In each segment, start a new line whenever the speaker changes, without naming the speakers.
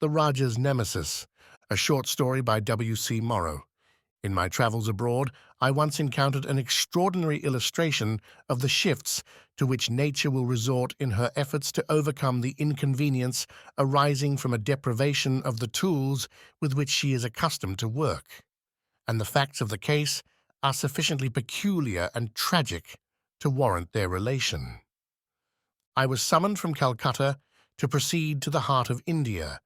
The Rajah's Nemesis, a short story by W.C. Morrow. In my travels abroad, I once encountered an extraordinary illustration of the shifts to which nature will resort in her efforts to overcome the inconvenience arising from a deprivation of the tools with which she is accustomed to work. And the facts of the case are sufficiently peculiar and tragic to warrant their relation. I was summoned from Calcutta to proceed to the heart of India,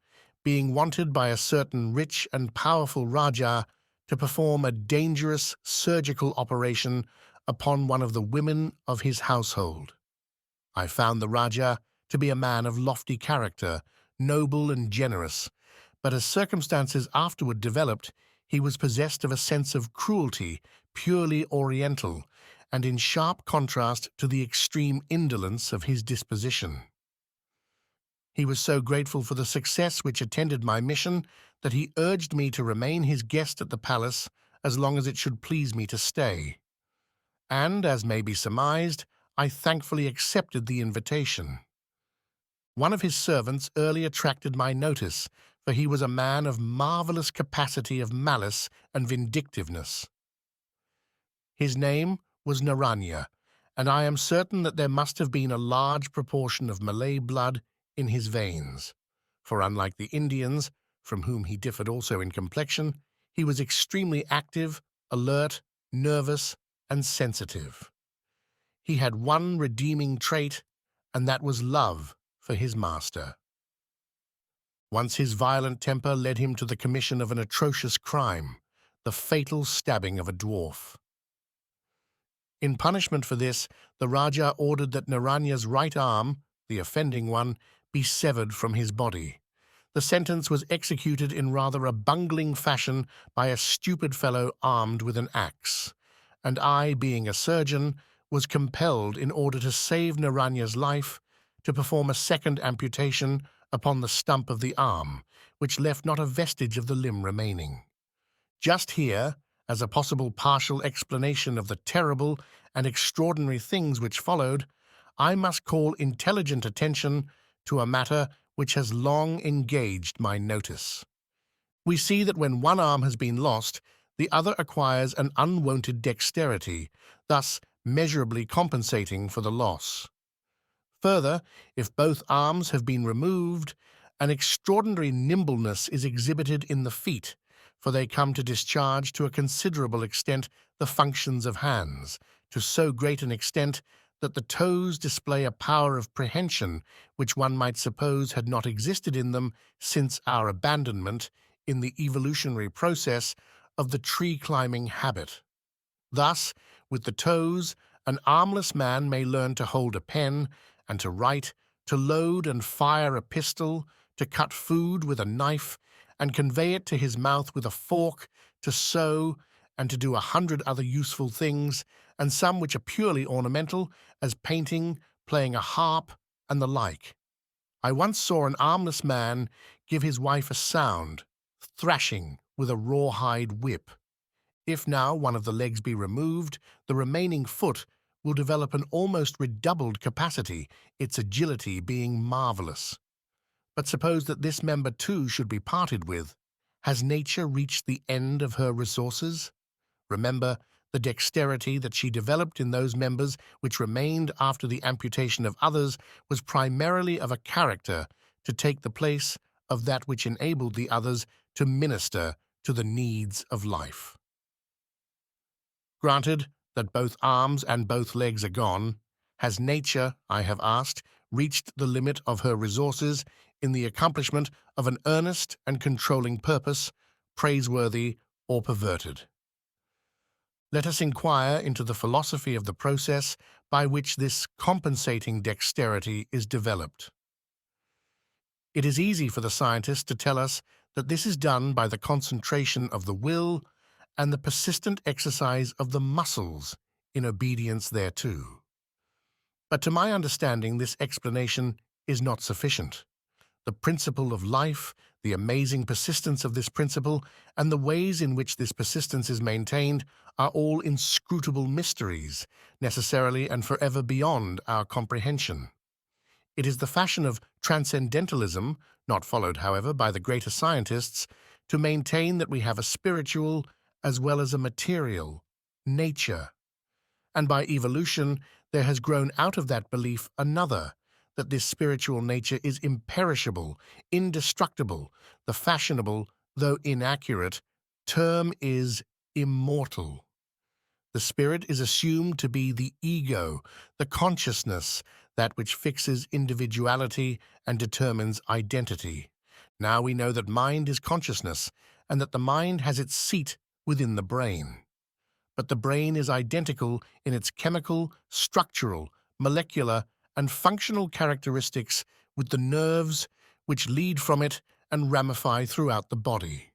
being wanted by a certain rich and powerful Rajah to perform a dangerous surgical operation upon one of the women of his household. I found the Rajah to be a man of lofty character, noble and generous, but as circumstances afterward developed, he was possessed of a sense of cruelty purely oriental, and in sharp contrast to the extreme indolence of his disposition. He was so grateful for the success which attended my mission that he urged me to remain his guest at the palace as long as it should please me to stay. And, as may be surmised, I thankfully accepted the invitation. One of his servants early attracted my notice, for he was a man of marvelous capacity of malice and vindictiveness. His name was Neranya, and I am certain that there must have been a large proportion of Malay blood in his veins, for unlike the Indians, from whom he differed also in complexion, he was extremely active, alert, nervous, and sensitive. He had one redeeming trait, and that was love for his master. Once his violent temper led him to the commission of an atrocious crime, the fatal stabbing of a dwarf. In punishment for this, the Rajah ordered that Naranya's right arm, the offending one, be severed from his body. The sentence was executed in rather a bungling fashion by a stupid fellow armed with an axe, and I, being a surgeon, was compelled, in order to save Naranya's life, to perform a second amputation upon the stump of the arm, which left not a vestige of the limb remaining. Just here, as a possible partial explanation of the terrible and extraordinary things which followed, I must call intelligent attention to a matter which has long engaged my notice. We see that when one arm has been lost, the other acquires an unwonted dexterity, thus measurably compensating for the loss. Further, if both arms have been removed, an extraordinary nimbleness is exhibited in the feet, for they come to discharge to a considerable extent the functions of hands, to so great an extent that the toes display a power of prehension which one might suppose had not existed in them since our abandonment in the evolutionary process of the tree-climbing habit. Thus, with the toes, an armless man may learn to hold a pen and to write, to load and fire a pistol, to cut food with a knife, and convey it to his mouth with a fork, to sew, and to do 100 other useful things, and some which are purely ornamental, as painting, playing a harp, and the like. I once saw an armless man give his wife a sound, thrashing with a rawhide whip. If now one of the legs be removed, the remaining foot will develop an almost redoubled capacity, its agility being marvelous. But suppose that this member too should be parted with. Has nature reached the end of her resources? Remember, the dexterity that she developed in those members which remained after the amputation of others was primarily of a character to take the place of that which enabled the others to minister to the needs of life. Granted that both arms and both legs are gone, has nature, I have asked, reached the limit of her resources in the accomplishment of an earnest and controlling purpose, praiseworthy or perverted? Let us inquire into the philosophy of the process by which this compensating dexterity is developed. It is easy for the scientist to tell us that this is done by the concentration of the will and the persistent exercise of the muscles in obedience thereto. But to my understanding, this explanation is not sufficient. The principle of life, the amazing persistence of this principle, and the ways in which this persistence is maintained are all inscrutable mysteries, necessarily and forever beyond our comprehension. It is the fashion of transcendentalism, not followed, however, by the greater scientists, to maintain that we have a spiritual as well as a material nature. And by evolution, there has grown out of that belief another, that this spiritual nature is imperishable, indestructible. The fashionable, though inaccurate, term is immortal. The spirit is assumed to be the ego, the consciousness, that which fixes individuality and determines identity. Now we know that mind is consciousness, and that the mind has its seat within the brain. But the brain is identical in its chemical, structural, molecular, and functional characteristics with the nerves which lead from it and ramify throughout the body.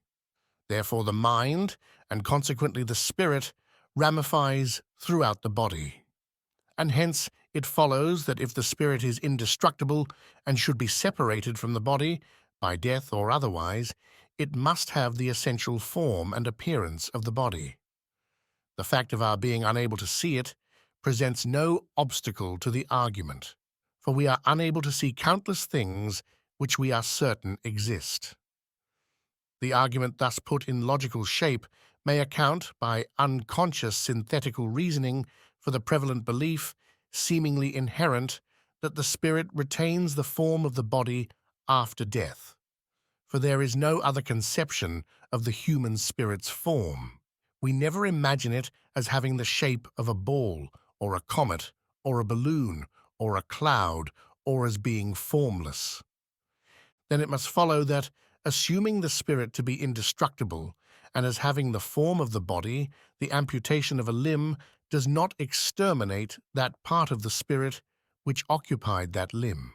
Therefore the mind, and consequently the spirit, ramifies throughout the body. And hence it follows that if the spirit is indestructible and should be separated from the body, by death or otherwise, it must have the essential form and appearance of the body. The fact of our being unable to see it presents no obstacle to the argument, for we are unable to see countless things which we are certain exist. The argument thus put in logical shape may account, by unconscious synthetical reasoning, for the prevalent belief, seemingly inherent, that the spirit retains the form of the body after death. For there is no other conception of the human spirit's form. We never imagine it as having the shape of a ball, or a comet, or a balloon, or a cloud, or as being formless. Then it must follow that, assuming the spirit to be indestructible, and as having the form of the body, the amputation of a limb does not exterminate that part of the spirit which occupied that limb.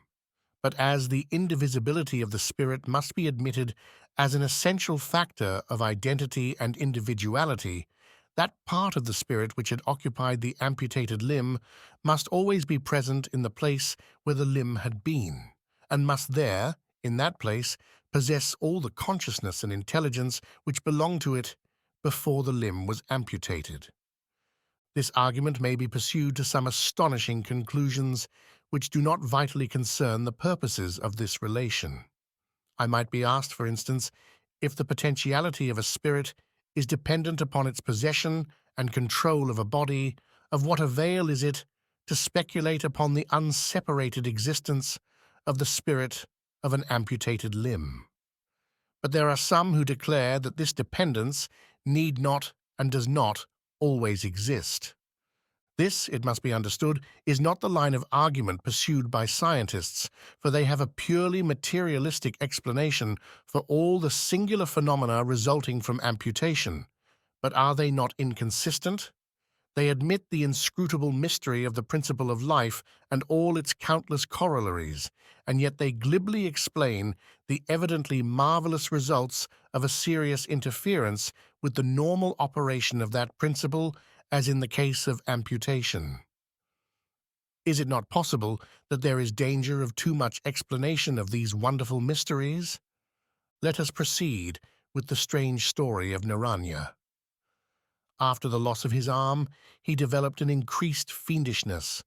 But as the indivisibility of the spirit must be admitted as an essential factor of identity and individuality, that part of the spirit which had occupied the amputated limb must always be present in the place where the limb had been, and must there, in that place, possess all the consciousness and intelligence which belonged to it before the limb was amputated. This argument may be pursued to some astonishing conclusions which do not vitally concern the purposes of this relation. I might be asked, for instance, if the potentiality of a spirit is dependent upon its possession and control of a body, of what avail is it to speculate upon the unseparated existence of the spirit of an amputated limb? But there are some who declare that this dependence need not and does not always exist. This, it must be understood, is not the line of argument pursued by scientists, for they have a purely materialistic explanation for all the singular phenomena resulting from amputation. But are they not inconsistent? They admit the inscrutable mystery of the principle of life and all its countless corollaries, and yet they glibly explain the evidently marvelous results of a serious interference with the normal operation of that principle, as in the case of amputation. Is it not possible that there is danger of too much explanation of these wonderful mysteries? Let us proceed with the strange story of Neranya. After the loss of his arm, he developed an increased fiendishness,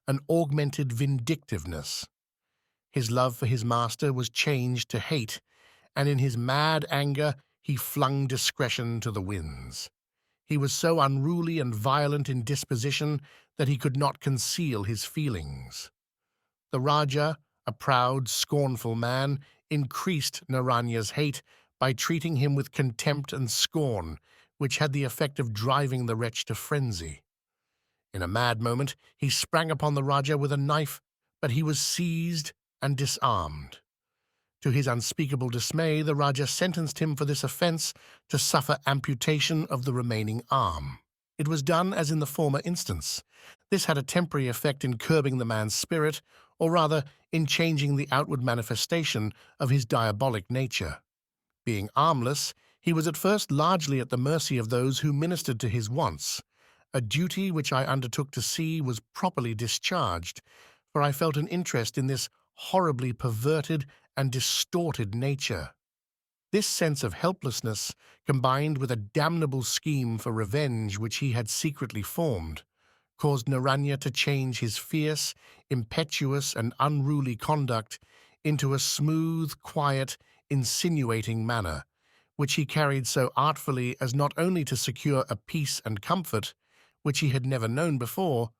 an augmented vindictiveness. His love for his master was changed to hate, and in his mad anger he flung discretion to the winds. He was so unruly and violent in disposition that he could not conceal his feelings. The Rajah, a proud, scornful man, increased Naranya's hate by treating him with contempt and scorn, which had the effect of driving the wretch to frenzy. In a mad moment, he sprang upon the Rajah with a knife, but he was seized and disarmed. To his unspeakable dismay, the Rajah sentenced him for this offense to suffer amputation of the remaining arm. It was done as in the former instance. This had a temporary effect in curbing the man's spirit, or rather in changing the outward manifestation of his diabolic nature. Being armless, he was at first largely at the mercy of those who ministered to his wants, a duty which I undertook to see was properly discharged, for I felt an interest in this horribly perverted and distorted nature. This sense of helplessness, combined with a damnable scheme for revenge which he had secretly formed, caused Neranya to change his fierce, impetuous, and unruly conduct into a smooth, quiet, insinuating manner, which he carried so artfully as not only to secure a peace and comfort, which he had never known before,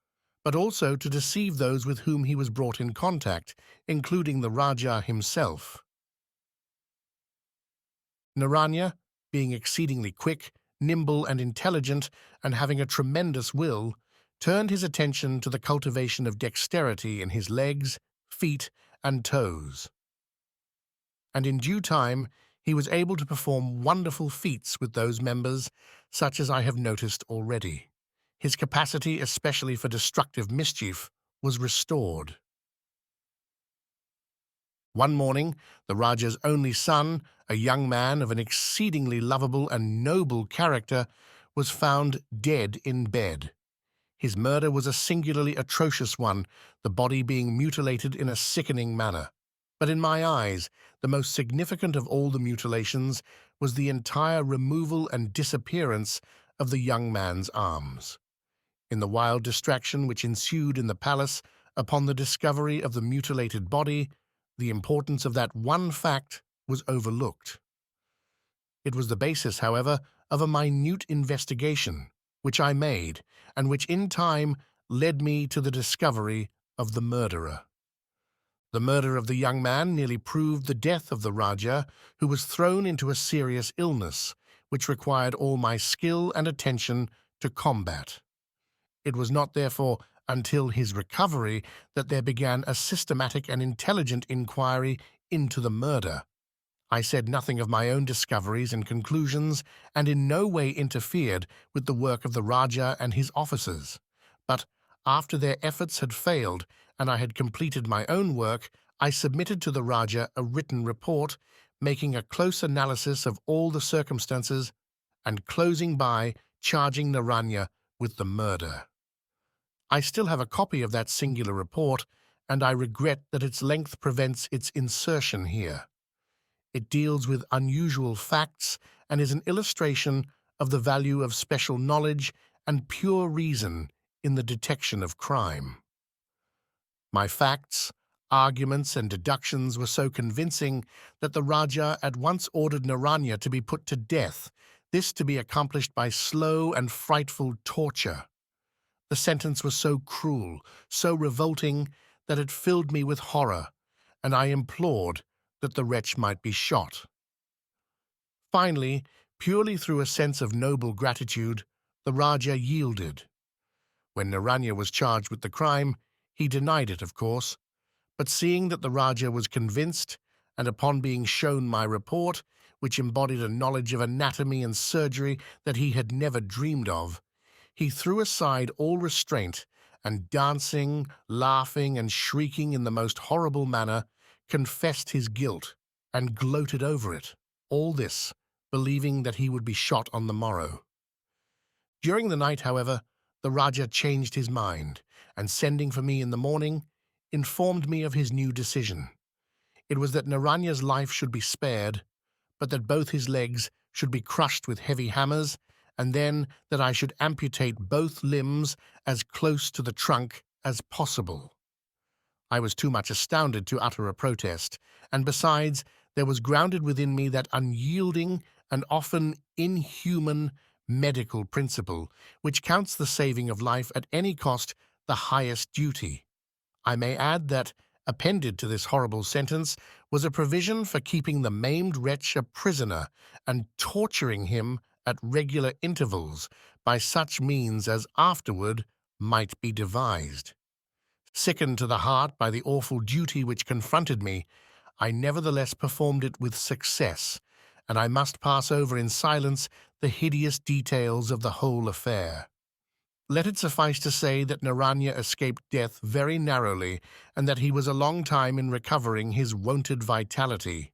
but also to deceive those with whom he was brought in contact, including the Rajah himself. Neranya, being exceedingly quick, nimble, and intelligent, and having a tremendous will, turned his attention to the cultivation of dexterity in his legs, feet, and toes. And in due time, he was able to perform wonderful feats with those members, such as I have noticed already. His capacity, especially for destructive mischief, was restored. One morning, the Rajah's only son, a young man of an exceedingly lovable and noble character, was found dead in bed. His murder was a singularly atrocious one, the body being mutilated in a sickening manner. But in my eyes, the most significant of all the mutilations was the entire removal and disappearance of the young man's arms. In the wild distraction which ensued in the palace upon the discovery of the mutilated body, the importance of that one fact was overlooked. It was the basis, however, of a minute investigation, which I made, and which in time led me to the discovery of the murderer. The murder of the young man nearly proved the death of the Rajah, who was thrown into a serious illness, which required all my skill and attention to combat. It was not, therefore, until his recovery that there began a systematic and intelligent inquiry into the murder. I said nothing of my own discoveries and conclusions, and in no way interfered with the work of the Rajah and his officers. But after their efforts had failed, and I had completed my own work, I submitted to the Rajah a written report, making a close analysis of all the circumstances, and closing by charging Neranya with the murder. I still have a copy of that singular report, and I regret that its length prevents its insertion here. It deals with unusual facts and is an illustration of the value of special knowledge and pure reason in the detection of crime. My facts, arguments, and deductions were so convincing that the Rajah at once ordered Neranya to be put to death, this to be accomplished by slow and frightful torture. The sentence was so cruel, so revolting, that it filled me with horror, and I implored that the wretch might be shot. Finally, purely through a sense of noble gratitude, the Rajah yielded. When Neranya was charged with the crime, he denied it, of course, but seeing that the Rajah was convinced, and upon being shown my report, which embodied a knowledge of anatomy and surgery that he had never dreamed of, he threw aside all restraint, and dancing, laughing, and shrieking in the most horrible manner, confessed his guilt, and gloated over it, all this believing that he would be shot on the morrow. During the night, however, the Rajah changed his mind, and sending for me in the morning, informed me of his new decision. It was that Naranya's life should be spared, but that both his legs should be crushed with heavy hammers, and then that I should amputate both limbs as close to the trunk as possible. I was too much astounded to utter a protest, and besides, there was grounded within me that unyielding and often inhuman medical principle which counts the saving of life at any cost the highest duty. I may add that, appended to this horrible sentence, was a provision for keeping the maimed wretch a prisoner and torturing him at regular intervals by such means as afterward might be devised. Sickened to the heart by the awful duty which confronted me, I nevertheless performed it with success, and I must pass over in silence the hideous details of the whole affair. Let it suffice to say that Neranya escaped death very narrowly, and that he was a long time in recovering his wonted vitality.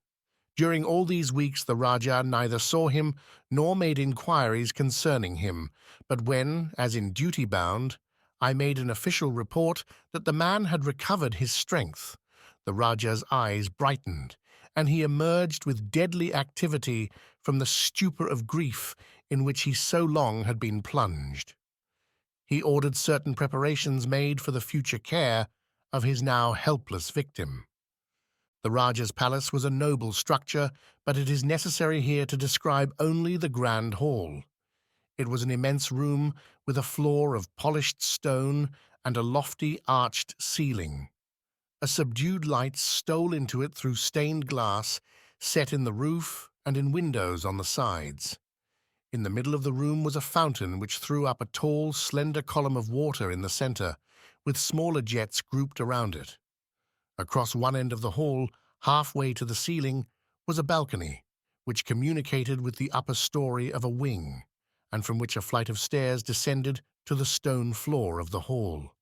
During all these weeks the Rajah neither saw him nor made inquiries concerning him, but when, as in duty bound, I made an official report that the man had recovered his strength, the Rajah's eyes brightened, and he emerged with deadly activity from the stupor of grief in which he so long had been plunged. He ordered certain preparations made for the future care of his now helpless victim. The Raja's palace was a noble structure, but it is necessary here to describe only the grand hall. It was an immense room with a floor of polished stone and a lofty arched ceiling. A subdued light stole into it through stained glass set in the roof and in windows on the sides. In the middle of the room was a fountain which threw up a tall, slender column of water in the center, with smaller jets grouped around it. Across one end of the hall, halfway to the ceiling, was a balcony, which communicated with the upper story of a wing, and from which a flight of stairs descended to the stone floor of the hall.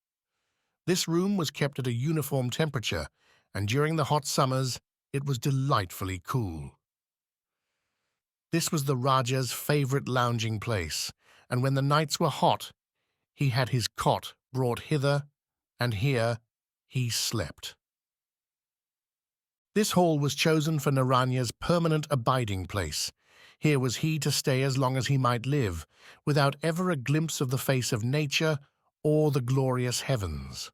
This room was kept at a uniform temperature, and during the hot summers it was delightfully cool. This was the Raja's favorite lounging place, and when the nights were hot, he had his cot brought hither, and here he slept. This hall was chosen for Naranya's permanent abiding place. Here was he to stay as long as he might live, without ever a glimpse of the face of nature or the glorious heavens.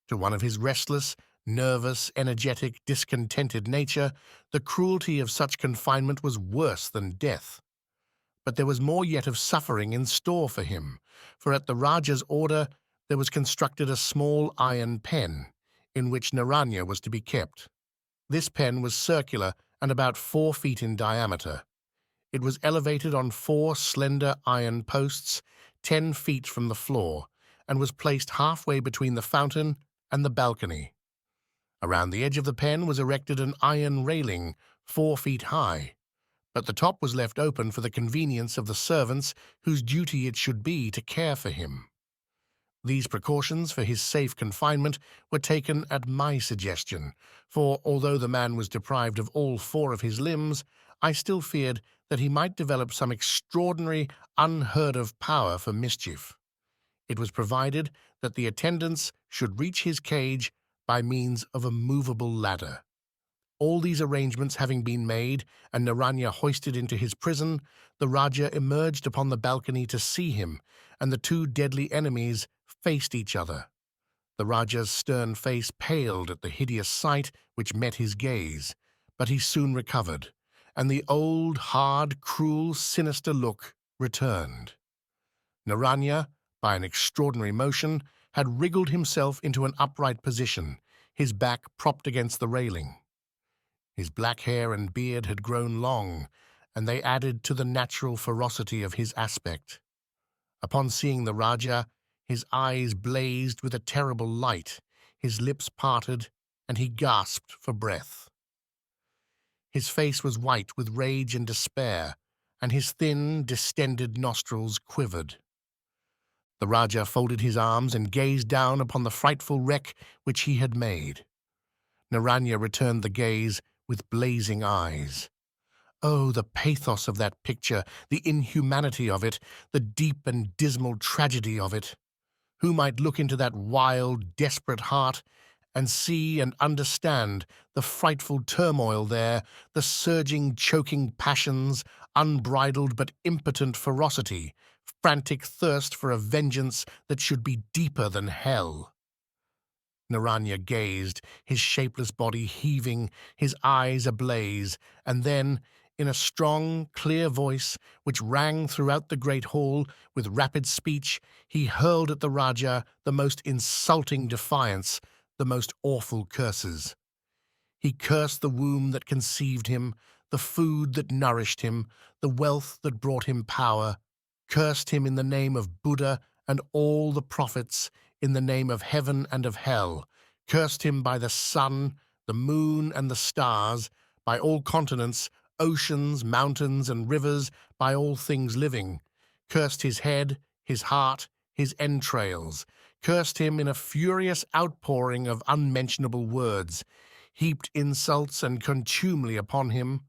To one of his restless, nervous, energetic, discontented nature, the cruelty of such confinement was worse than death. But there was more yet of suffering in store for him, for at the Raja's order there was constructed a small iron pen, in which Neranya was to be kept. This pen was circular and about 4 feet in diameter. It was elevated on 4 slender iron posts, 10 feet from the floor, and was placed halfway between the fountain and the balcony. Around the edge of the pen was erected an iron railing 4 feet high, but the top was left open for the convenience of the servants whose duty it should be to care for him. These precautions for his safe confinement were taken at my suggestion, for although the man was deprived of all 4 of his limbs, I still feared that he might develop some extraordinary, unheard-of power for mischief. It was provided that the attendants should reach his cage by means of a movable ladder. All these arrangements having been made and Neranya hoisted into his prison, the Raja emerged upon the balcony to see him, and the 2 deadly enemies faced each other. The Raja's stern face paled at the hideous sight which met his gaze, but he soon recovered, and the old, hard, cruel, sinister look returned. Neranya, by an extraordinary motion, had wriggled himself into an upright position, his back propped against the railing. His black hair and beard had grown long, and they added to the natural ferocity of his aspect. Upon seeing the Raja, his eyes blazed with a terrible light, his lips parted, and he gasped for breath. His face was white with rage and despair, and his thin, distended nostrils quivered. The Raja folded his arms and gazed down upon the frightful wreck which he had made. Neranya returned the gaze with blazing eyes. Oh, the pathos of that picture, the inhumanity of it, the deep and dismal tragedy of it! Who might look into that wild, desperate heart and see and understand the frightful turmoil there, the surging, choking passions, unbridled but impotent ferocity, frantic thirst for a vengeance that should be deeper than hell? Neranya gazed, his shapeless body heaving, his eyes ablaze, and then, in a strong, clear voice, which rang throughout the great hall with rapid speech, he hurled at the Raja the most insulting defiance, the most awful curses. He cursed the womb that conceived him, the food that nourished him, the wealth that brought him power, cursed him in the name of Buddha and all the prophets, in the name of heaven and of hell, cursed him by the sun, the moon, and the stars, by all continents, oceans, mountains, and rivers, by all things living, cursed his head, his heart, his entrails, cursed him in a furious outpouring of unmentionable words, heaped insults and contumely upon him,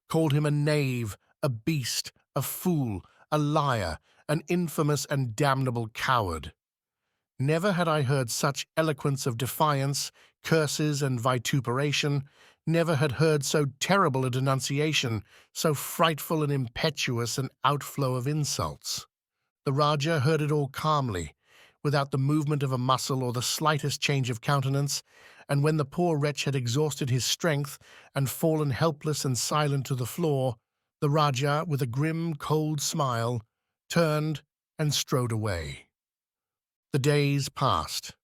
called him a knave, a beast, a fool, a liar, an infamous and damnable coward. Never had I heard such eloquence of defiance, curses, and vituperation, never had heard so terrible a denunciation, so frightful and impetuous an outflow of insults. The Raja heard it all calmly, without the movement of a muscle or the slightest change of countenance, and when the poor wretch had exhausted his strength and fallen helpless and silent to the floor, the Rajah, with a grim, cold smile, turned and strode away. The days passed.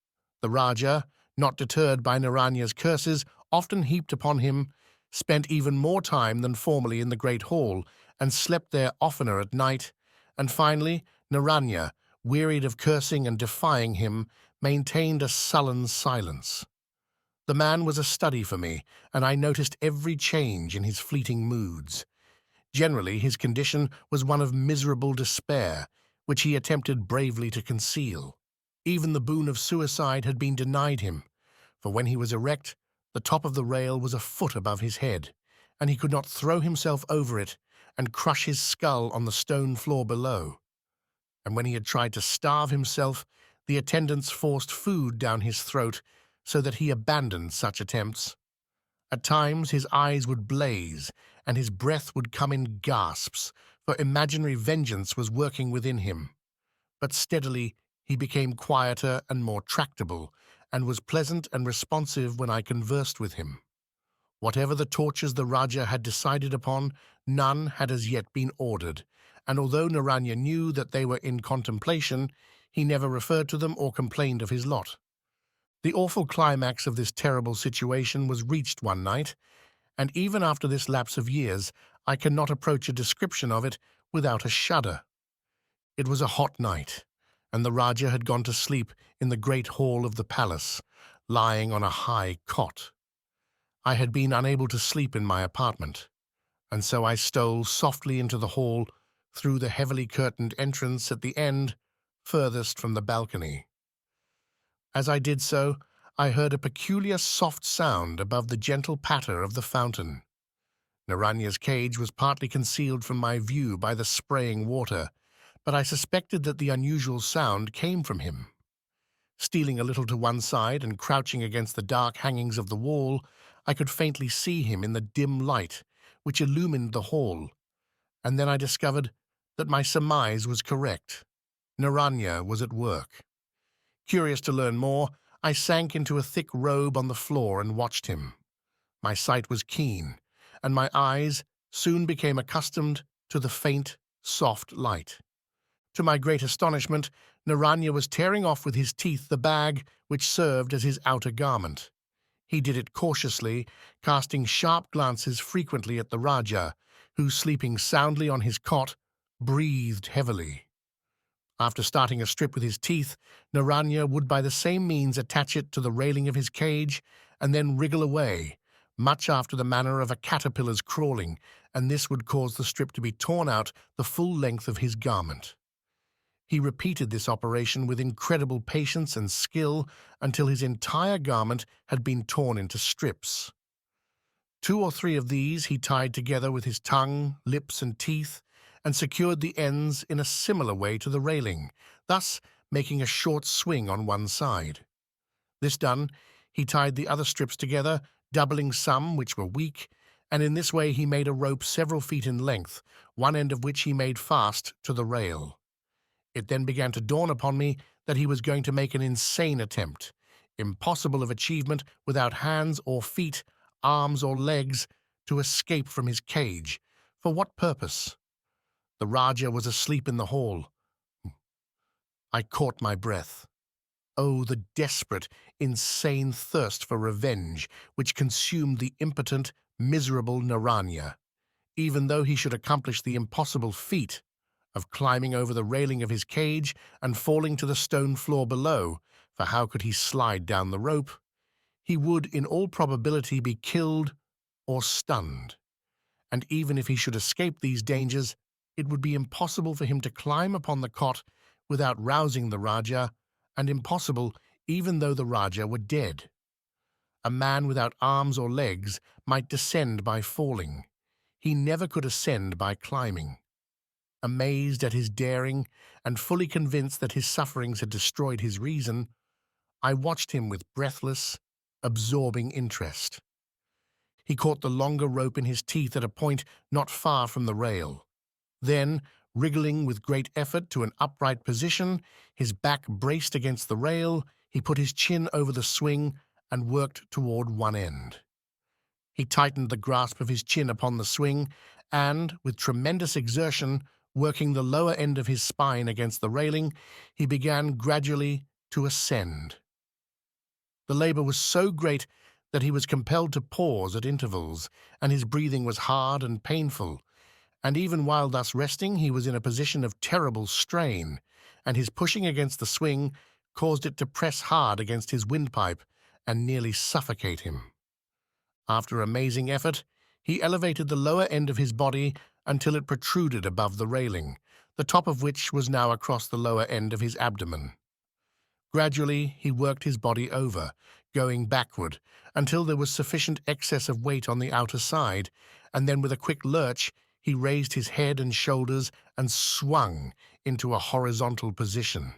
The Rajah, not deterred by Naranya's curses, often heaped upon him, spent even more time than formerly in the great hall, and slept there oftener at night, and finally Neranya, wearied of cursing and defying him, maintained a sullen silence. The man was a study for me, and I noticed every change in his fleeting moods. Generally, his condition was one of miserable despair, which he attempted bravely to conceal. Even the boon of suicide had been denied him, for when he was erect, the top of the rail was a foot above his head, and he could not throw himself over it and crush his skull on the stone floor below. And when he had tried to starve himself, the attendants forced food down his throat so that he abandoned such attempts. At times his eyes would blaze, and his breath would come in gasps, for imaginary vengeance was working within him. But steadily he became quieter and more tractable, and was pleasant and responsive when I conversed with him. Whatever the tortures the Rajah had decided upon, none had as yet been ordered, and although Neranya knew that they were in contemplation, he never referred to them or complained of his lot. The awful climax of this terrible situation was reached one night, and even after this lapse of years, I cannot approach a description of it without a shudder. It was a hot night, and the Rajah had gone to sleep in the great hall of the palace, lying on a high cot. I had been unable to sleep in my apartment, and so I stole softly into the hall through the heavily curtained entrance at the end, furthest from the balcony. As I did so, I heard a peculiar soft sound above the gentle patter of the fountain. Naranya's cage was partly concealed from my view by the spraying water, but I suspected that the unusual sound came from him. Stealing a little to one side and crouching against the dark hangings of the wall, I could faintly see him in the dim light which illumined the hall, and then I discovered that my surmise was correct. Neranya was at work. Curious to learn more, I sank into a thick robe on the floor and watched him. My sight was keen, and my eyes soon became accustomed to the faint, soft light. To my great astonishment, Neranya was tearing off with his teeth the bag which served as his outer garment. He did it cautiously, casting sharp glances frequently at the Rajah, who, sleeping soundly on his cot, breathed heavily. After starting a strip with his teeth, Neranya would by the same means attach it to the railing of his cage and then wriggle away, much after the manner of a caterpillar's crawling, and this would cause the strip to be torn out the full length of his garment. He repeated this operation with incredible patience and skill until his entire garment had been torn into strips. 2 or 3 of these he tied together with his tongue, lips, and teeth, and secured the ends in a similar way to the railing, thus making a short swing on one side. This done, he tied the other strips together, doubling some which were weak, and in this way he made a rope several feet in length, one end of which he made fast to the rail. It then began to dawn upon me that he was going to make an insane attempt, impossible of achievement without hands or feet, arms or legs, to escape from his cage. For what purpose? The Rajah was asleep in the hall. I caught my breath. Oh, the desperate, insane thirst for revenge which consumed the impotent, miserable Neranya. Even though he should accomplish the impossible feat of climbing over the railing of his cage and falling to the stone floor below, for how could he slide down the rope? He would, in all probability, be killed or stunned. And even if he should escape these dangers, it would be impossible for him to climb upon the cot without rousing the Rajah, and impossible even though the Rajah were dead. A man without arms or legs might descend by falling. He never could ascend by climbing. Amazed at his daring, and fully convinced that his sufferings had destroyed his reason, I watched him with breathless, absorbing interest. He caught the longer rope in his teeth at a point not far from the rail. Then, Wriggling with great effort to an upright position, his back braced against the rail, he put his chin over the swing and worked toward one end. He tightened the grasp of his chin upon the swing and, with tremendous exertion, working the lower end of his spine against the railing, he began gradually to ascend. The labor was so great that he was compelled to pause at intervals, and his breathing was hard and painful, and even while thus resting he was in a position of terrible strain, and his pushing against the swing caused it to press hard against his windpipe and nearly suffocate him. After amazing effort, he elevated the lower end of his body until it protruded above the railing, the top of which was now across the lower end of his abdomen. Gradually, he worked his body over, going backward, until there was sufficient excess of weight on the outer side, and then with a quick lurch, he raised his head and shoulders and swung into a horizontal position.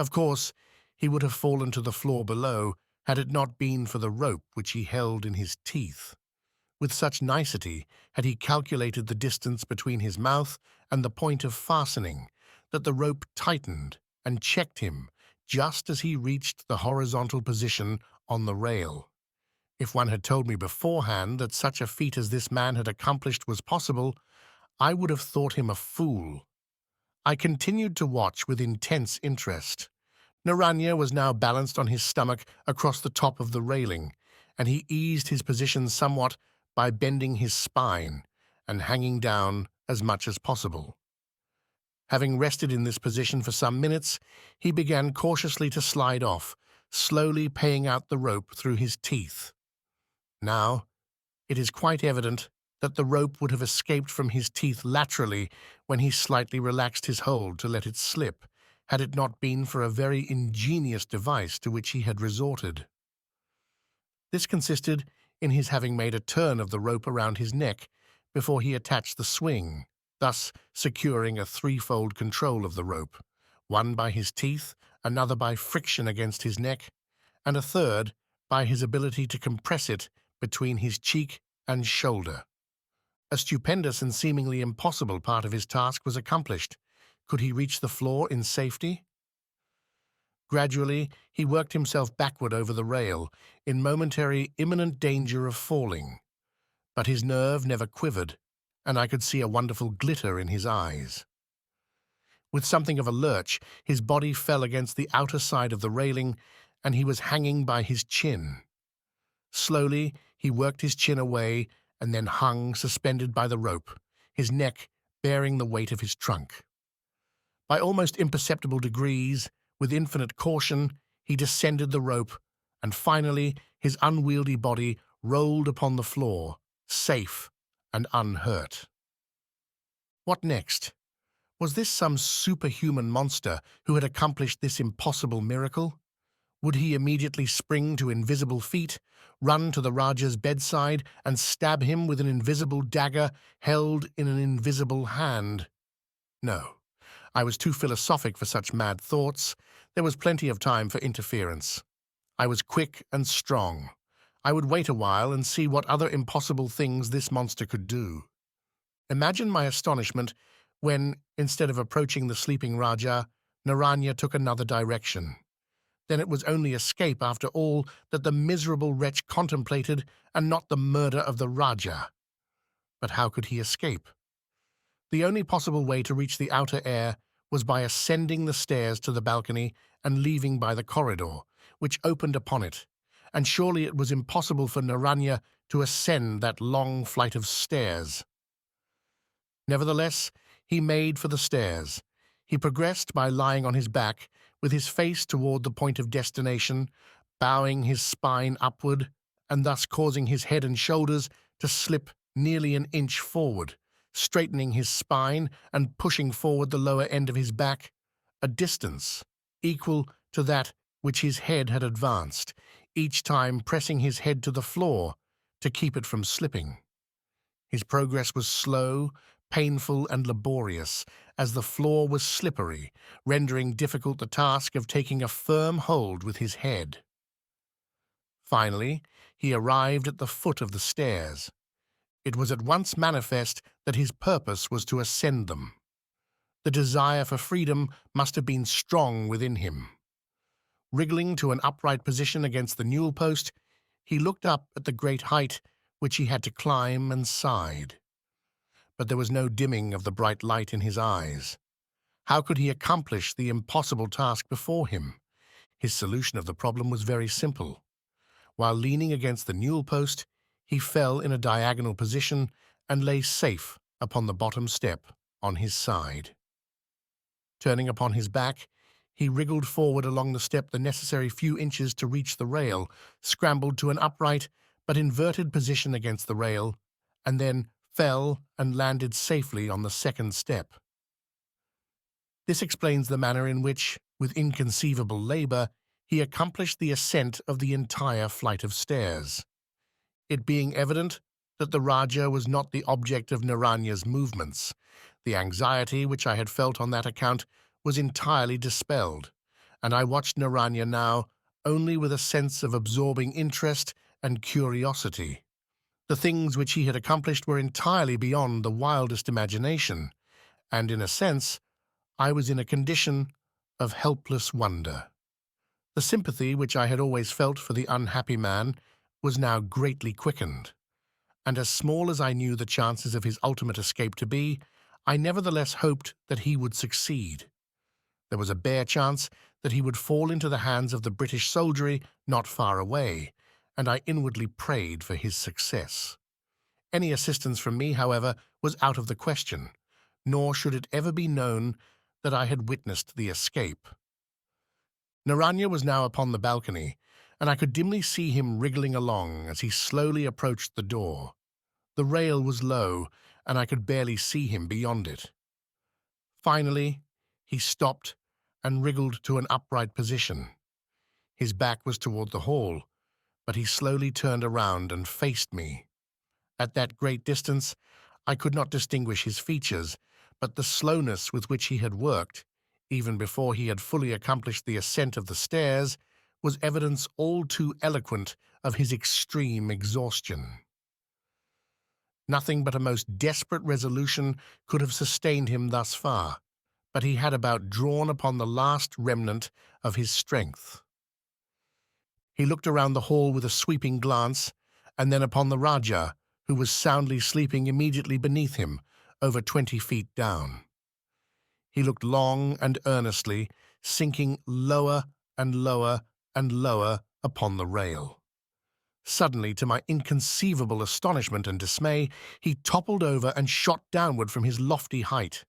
Of course, he would have fallen to the floor below had it not been for the rope which he held in his teeth. With such nicety had he calculated the distance between his mouth and the point of fastening that the rope tightened and checked him just as he reached the horizontal position on the rail. If one had told me beforehand that such a feat as this man had accomplished was possible, I would have thought him a fool. I continued to watch with intense interest. Neranya was now balanced on his stomach across the top of the railing, and he eased his position somewhat by bending his spine and hanging down as much as possible. Having rested in this position for some minutes, he began cautiously to slide off, slowly paying out the rope through his teeth. Now, it is quite evident that the rope would have escaped from his teeth laterally when he slightly relaxed his hold to let it slip, had it not been for a very ingenious device to which he had resorted. This consisted in his having made a turn of the rope around his neck before he attached the swing, thus securing a threefold control of the rope, one by his teeth, another by friction against his neck, and a third by his ability to compress it between his cheek and shoulder. A stupendous and seemingly impossible part of his task was accomplished. Could he reach the floor in safety? Gradually, he worked himself backward over the rail, in momentary imminent danger of falling. But his nerve never quivered, and I could see a wonderful glitter in his eyes. With something of a lurch, his body fell against the outer side of the railing, and he was hanging by his chin. Slowly, he worked his chin away and then hung suspended by the rope, his neck bearing the weight of his trunk. By almost imperceptible degrees, with infinite caution, he descended the rope, and finally his unwieldy body rolled upon the floor, safe and unhurt. What next? Was this some superhuman monster who had accomplished this impossible miracle? Would he immediately spring to invisible feet, run to the Rajah's bedside, and stab him with an invisible dagger held in an invisible hand? No, I was too philosophic for such mad thoughts. There was plenty of time for interference. I was quick and strong. I would wait a while and see what other impossible things this monster could do. Imagine my astonishment when, instead of approaching the sleeping Rajah, Neranya took another direction. Then it was only escape, after all, that the miserable wretch contemplated, and not the murder of the Rajah. But how could he escape? The only possible way to reach the outer air was by ascending the stairs to the balcony and leaving by the corridor, which opened upon it, and surely it was impossible for Neranya to ascend that long flight of stairs. Nevertheless, he made for the stairs. He progressed by lying on his back, with his face toward the point of destination, bowing his spine upward, and thus causing his head and shoulders to slip nearly an inch forward, straightening his spine and pushing forward the lower end of his back, a distance equal to that which his head had advanced, each time pressing his head to the floor to keep it from slipping. His progress was slow, painful, and laborious, as the floor was slippery, rendering difficult the task of taking a firm hold with his head. Finally, he arrived at the foot of the stairs. It was at once manifest that his purpose was to ascend them. The desire for freedom must have been strong within him. Wriggling to an upright position against the newel post, he looked up at the great height which he had to climb and sighed. But there was no dimming of the bright light in his eyes. How could he accomplish the impossible task before him? His solution of the problem was very simple. While leaning against the newel post, he fell in a diagonal position and lay safe upon the bottom step on his side. Turning upon his back, he wriggled forward along the step the necessary few inches to reach the rail, scrambled to an upright but inverted position against the rail, and then fell and landed safely on the second step. This explains the manner in which, with inconceivable labor, he accomplished the ascent of the entire flight of stairs. It being evident that the Rajah was not the object of Naranya's movements, the anxiety which I had felt on that account was entirely dispelled, and I watched Neranya now only with a sense of absorbing interest and curiosity. The things which he had accomplished were entirely beyond the wildest imagination, and in a sense, I was in a condition of helpless wonder. The sympathy which I had always felt for the unhappy man was now greatly quickened, and as small as I knew the chances of his ultimate escape to be, I nevertheless hoped that he would succeed. There was a bare chance that he would fall into the hands of the British soldiery not far away, and I inwardly prayed for his success. Any assistance from me, however, was out of the question, nor should it ever be known that I had witnessed the escape. Neranya was now upon the balcony, and I could dimly see him wriggling along as he slowly approached the door. The rail was low, and I could barely see him beyond it. Finally, he stopped and wriggled to an upright position. His back was toward the hall, but he slowly turned around and faced me. At that great distance, I could not distinguish his features, but the slowness with which he had worked, even before he had fully accomplished the ascent of the stairs, was evidence all too eloquent of his extreme exhaustion. Nothing but a most desperate resolution could have sustained him thus far, but he had about drawn upon the last remnant of his strength. He looked around the hall with a sweeping glance, and then upon the Rajah, who was soundly sleeping immediately beneath him, over 20 feet down. He looked long and earnestly, sinking lower and lower and lower upon the rail. Suddenly, to my inconceivable astonishment and dismay, he toppled over and shot downward from his lofty height.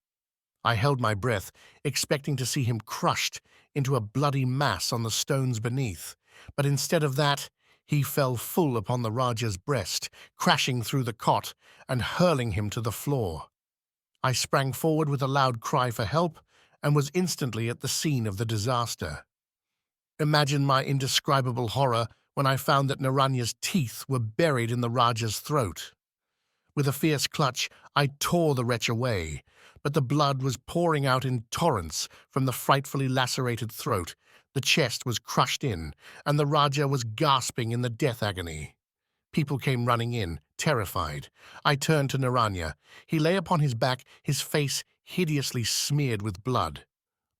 I held my breath, expecting to see him crushed into a bloody mass on the stones beneath, but instead of that, he fell full upon the Rajah's breast, crashing through the cot and hurling him to the floor. I sprang forward with a loud cry for help and was instantly at the scene of the disaster. Imagine my indescribable horror when I found that Naranya's teeth were buried in the Rajah's throat. With a fierce clutch, I tore the wretch away, but the blood was pouring out in torrents from the frightfully lacerated throat. The chest was crushed in, and the Rajah was gasping in the death agony. People came running in, terrified. I turned to Neranya. He lay upon his back, his face hideously smeared with blood.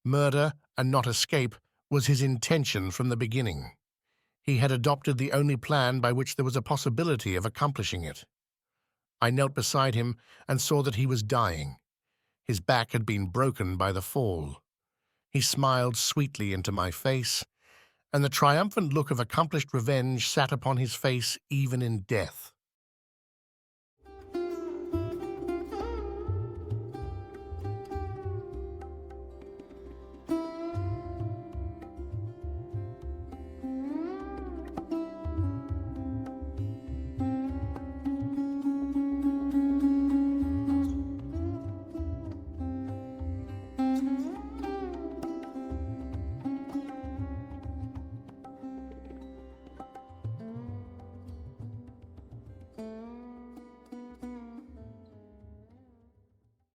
Murder, and not escape, was his intention from the beginning. He had adopted the only plan by which there was a possibility of accomplishing it. I knelt beside him and saw that he was dying. His back had been broken by the fall. He smiled sweetly into my face, and the triumphant look of accomplished revenge sat upon his face even in death.